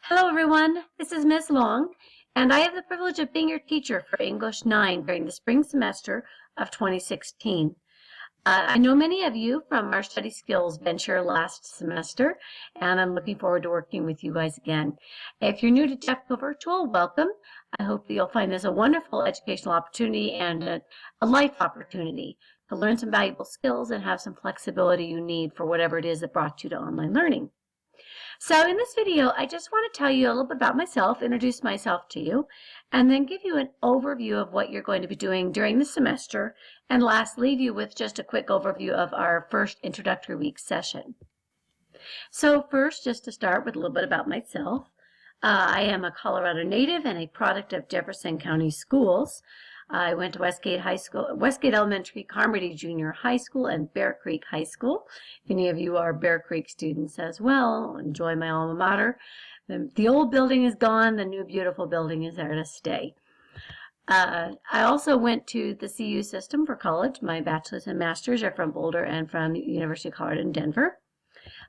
Hello everyone, this is Ms. Long, and I have the privilege of being your teacher for English 9 during the spring semester of 2016. I know many of you from our study skills venture last semester, and I'm looking forward to working with you guys again. If you're new to Jeffco Virtual, welcome. I hope that you'll find this a wonderful educational opportunity and a life opportunity to learn some valuable skills and have some flexibility you need for whatever it is that brought you to online learning. So in this video, I just want to tell you a little bit about myself, introduce myself to you, and then give you an overview of what you're going to be doing during the semester, and last, leave you with just a quick overview of our first introductory week session. So first, just to start with a little bit about myself, I am a Colorado native and a product of Jefferson County Schools. I went to Westgate High School, Westgate Elementary, Carmody Junior High School, and Bear Creek High School. If any of you are Bear Creek students as well, enjoy my alma mater. The old building is gone. The new beautiful building is there to stay. I also went to the CU system for college. My bachelor's and master's are from Boulder and from the University of Colorado in Denver.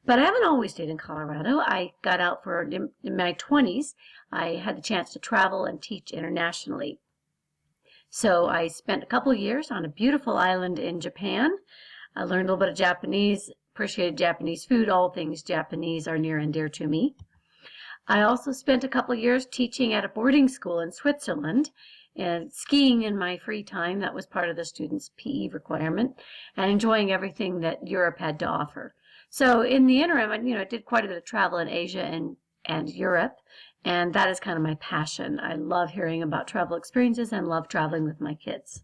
But I haven't always stayed in Colorado. I got out in my 20s. I had the chance to travel and teach internationally. So I spent a couple years on a beautiful island in Japan. I learned a little bit of Japanese, appreciated Japanese food. All things Japanese are near and dear to me. I also spent a couple years teaching at a boarding school in Switzerland and skiing in my free time. That was part of the students' PE requirement, and enjoying everything that Europe had to offer. So in the interim, I did quite a bit of travel in Asia and Europe. And that is kind of my passion. I love hearing about travel experiences and love traveling with my kids.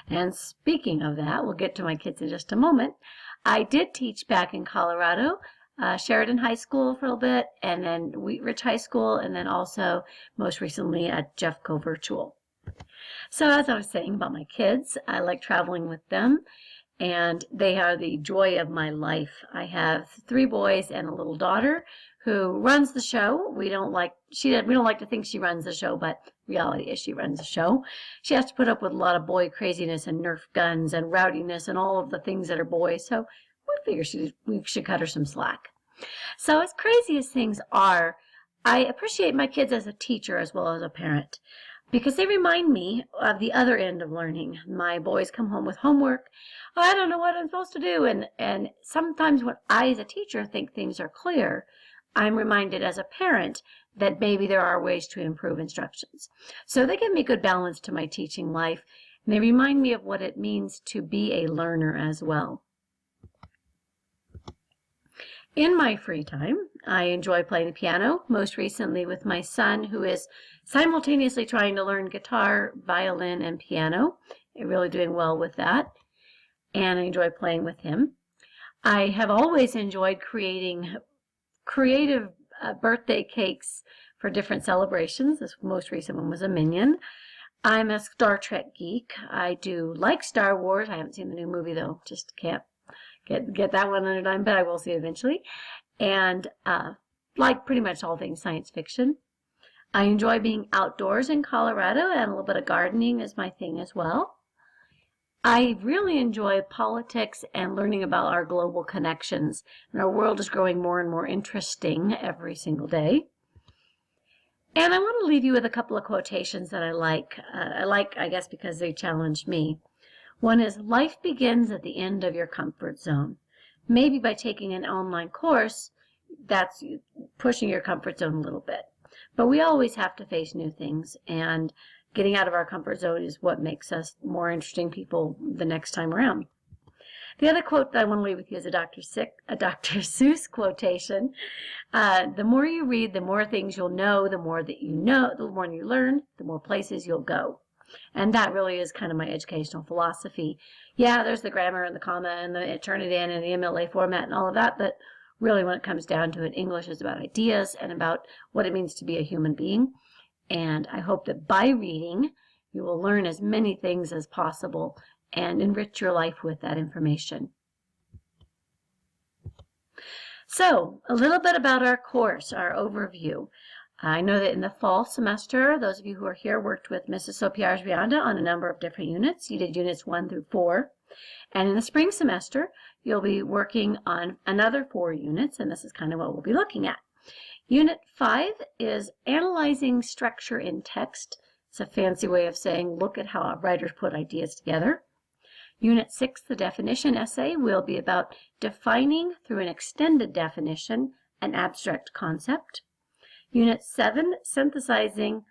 And speaking of that, we'll get to my kids in just a moment. I did teach back in Colorado, Sheridan High School for a little bit, and then Wheat Ridge High School, and then also most recently at Jeffco Virtual. So as I was saying about my kids, I like traveling with them, and they are the joy of my life. I have 3 boys and a little daughter who runs the show. We don't like to think she runs the show, but reality is she runs the show. She has to put up with a lot of boy craziness and Nerf guns and rowdiness and all of the things that are boys. So we figure we should cut her some slack. So as crazy as things are, I appreciate my kids as a teacher as well as a parent, because they remind me of the other end of learning. My boys come home with homework. Oh, I don't know what I'm supposed to do. And sometimes when I, as a teacher, think things are clear, I'm reminded as a parent that maybe there are ways to improve instructions. So they give me good balance to my teaching life, and they remind me of what it means to be a learner as well. In my free time, I enjoy playing the piano, most recently with my son, who is simultaneously trying to learn guitar, violin, and piano. I'm really doing well with that, and I enjoy playing with him. I have always enjoyed creating creative birthday cakes for different celebrations. This most recent one was a Minion. I'm a Star Trek geek. I do like Star Wars. I haven't seen the new movie though. Just can't get that one under time, but I will see eventually. And like pretty much all things science fiction. I enjoy being outdoors in Colorado, and a little bit of gardening is my thing as well. I really enjoy politics and learning about our global connections. And our world is growing more and more interesting every single day. And I want to leave you with a couple of quotations that I like. I guess, because they challenge me. One is, life begins at the end of your comfort zone. Maybe by taking an online course, that's pushing your comfort zone a little bit. But we always have to face new things, and getting out of our comfort zone is what makes us more interesting people the next time around. The other quote that I want to leave with you is a Dr. Seuss quotation. The more you read, the more things you'll know. The more that you know, the more you learn, the more places you'll go. And that really is kind of my educational philosophy. Yeah, there's the grammar and the comma and the Turnitin and the MLA format and all of that, but really when it comes down to it, English is about ideas and about what it means to be a human being. And I hope that by reading, you will learn as many things as possible and enrich your life with that information. So, a little bit about our course, our overview. I know that in the fall semester, those of you who are here worked with Mrs. Sopiarz-Rianda on a number of different units. You did units 1 through 4. And in the spring semester, you'll be working on another 4 units, and this is kind of what we'll be looking at. Unit 5 is analyzing structure in text. It's a fancy way of saying look at how writers put ideas together. Unit 6, the definition essay, will be about defining through an extended definition an abstract concept. Unit 7, synthesizing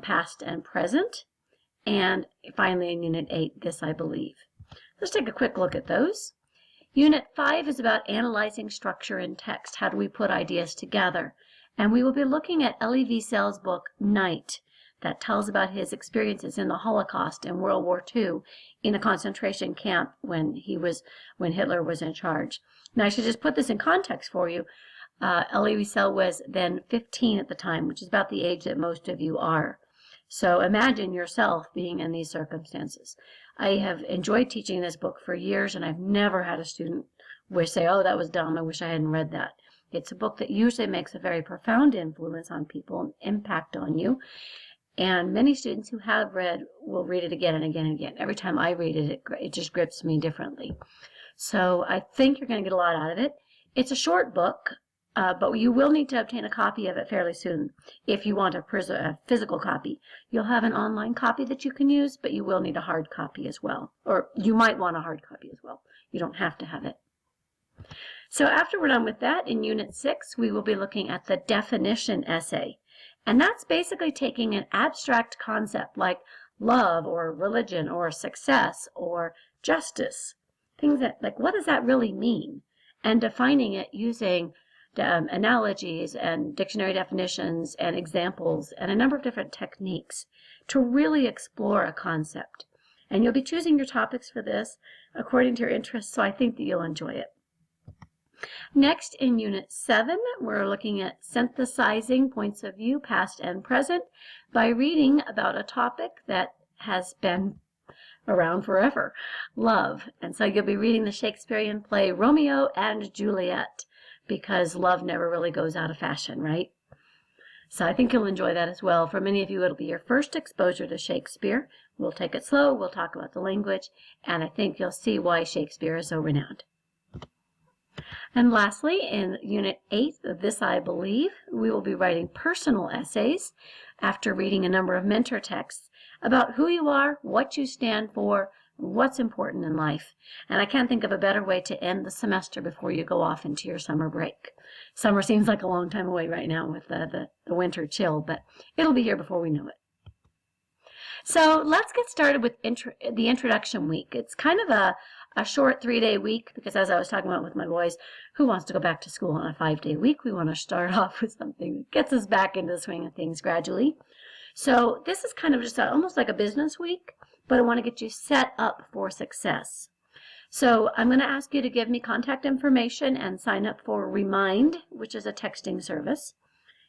past and present. And finally in Unit 8, this I believe. Let's take a quick look at those. Unit 5 is about analyzing structure in text. How do we put ideas together? And we will be looking at Elie Wiesel's book, Night, that tells about his experiences in the Holocaust and World War II in a concentration camp when Hitler was in charge. Now, I should just put this in context for you. Elie Wiesel was then 15 at the time, which is about the age that most of you are. So imagine yourself being in these circumstances. I have enjoyed teaching this book for years, and I've never had a student say, oh, that was dumb, I wish I hadn't read that. It's a book that usually makes a very profound influence on people and impact on you. And many students who have read will read it again and again and again. Every time I read it, it just grips me differently. So I think you're going to get a lot out of it. It's a short book, but you will need to obtain a copy of it fairly soon if you want a physical copy. You'll have an online copy that you can use, but you will need a hard copy as well. Or you might want a hard copy as well. You don't have to have it. So after we're done with that, in Unit 6, we will be looking at the definition essay. And that's basically taking an abstract concept like love or religion or success or justice. Things that, like, what does that really mean? And defining it using analogies and dictionary definitions and examples and a number of different techniques to really explore a concept. And you'll be choosing your topics for this according to your interests, so I think that you'll enjoy it. Next, in Unit 7, we're looking at synthesizing points of view, past and present, by reading about a topic that has been around forever, love. And so you'll be reading the Shakespearean play Romeo and Juliet, because love never really goes out of fashion, right? So I think you'll enjoy that as well. For many of you, it'll be your first exposure to Shakespeare. We'll take it slow, we'll talk about the language, and I think you'll see why Shakespeare is so renowned. And lastly, in Unit 8 of This I Believe, we will be writing personal essays after reading a number of mentor texts about who you are, what you stand for, what's important in life. And I can't think of a better way to end the semester before you go off into your summer break. Summer seems like a long time away right now with the winter chill, but it'll be here before we know it. So let's get started with the introduction week. It's kind of a short 3-day week because, as I was talking about with my boys, who wants to go back to school on a 5-day week? We want to start off with something that gets us back into the swing of things gradually. So this is kind of just almost like a business week, but I want to get you set up for success. So I'm going to ask you to give me contact information and sign up for Remind, which is a texting service.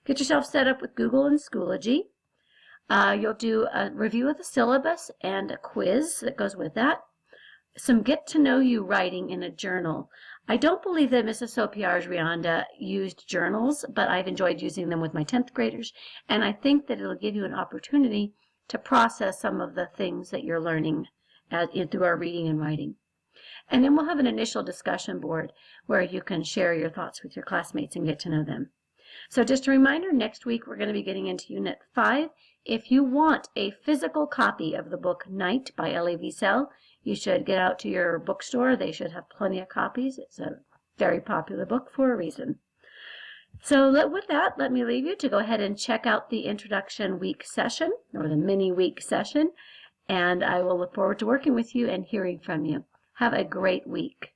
Get yourself set up with Google and Schoology. You'll do a review of the syllabus and a quiz that goes with that. Some get-to-know-you writing in a journal. I don't believe that Mrs. Sopiarz-Rianda used journals, but I've enjoyed using them with my 10th graders, and I think that it'll give you an opportunity to process some of the things that you're learning through our reading and writing. And then we'll have an initial discussion board where you can share your thoughts with your classmates and get to know them. So just a reminder, next week we're going to be getting into Unit 5. If you want a physical copy of the book Night by Elie Wiesel, you should get out to your bookstore. They should have plenty of copies. It's a very popular book for a reason. So with that, let me leave you to go ahead and check out the introduction week session, or the mini week session, and I will look forward to working with you and hearing from you. Have a great week.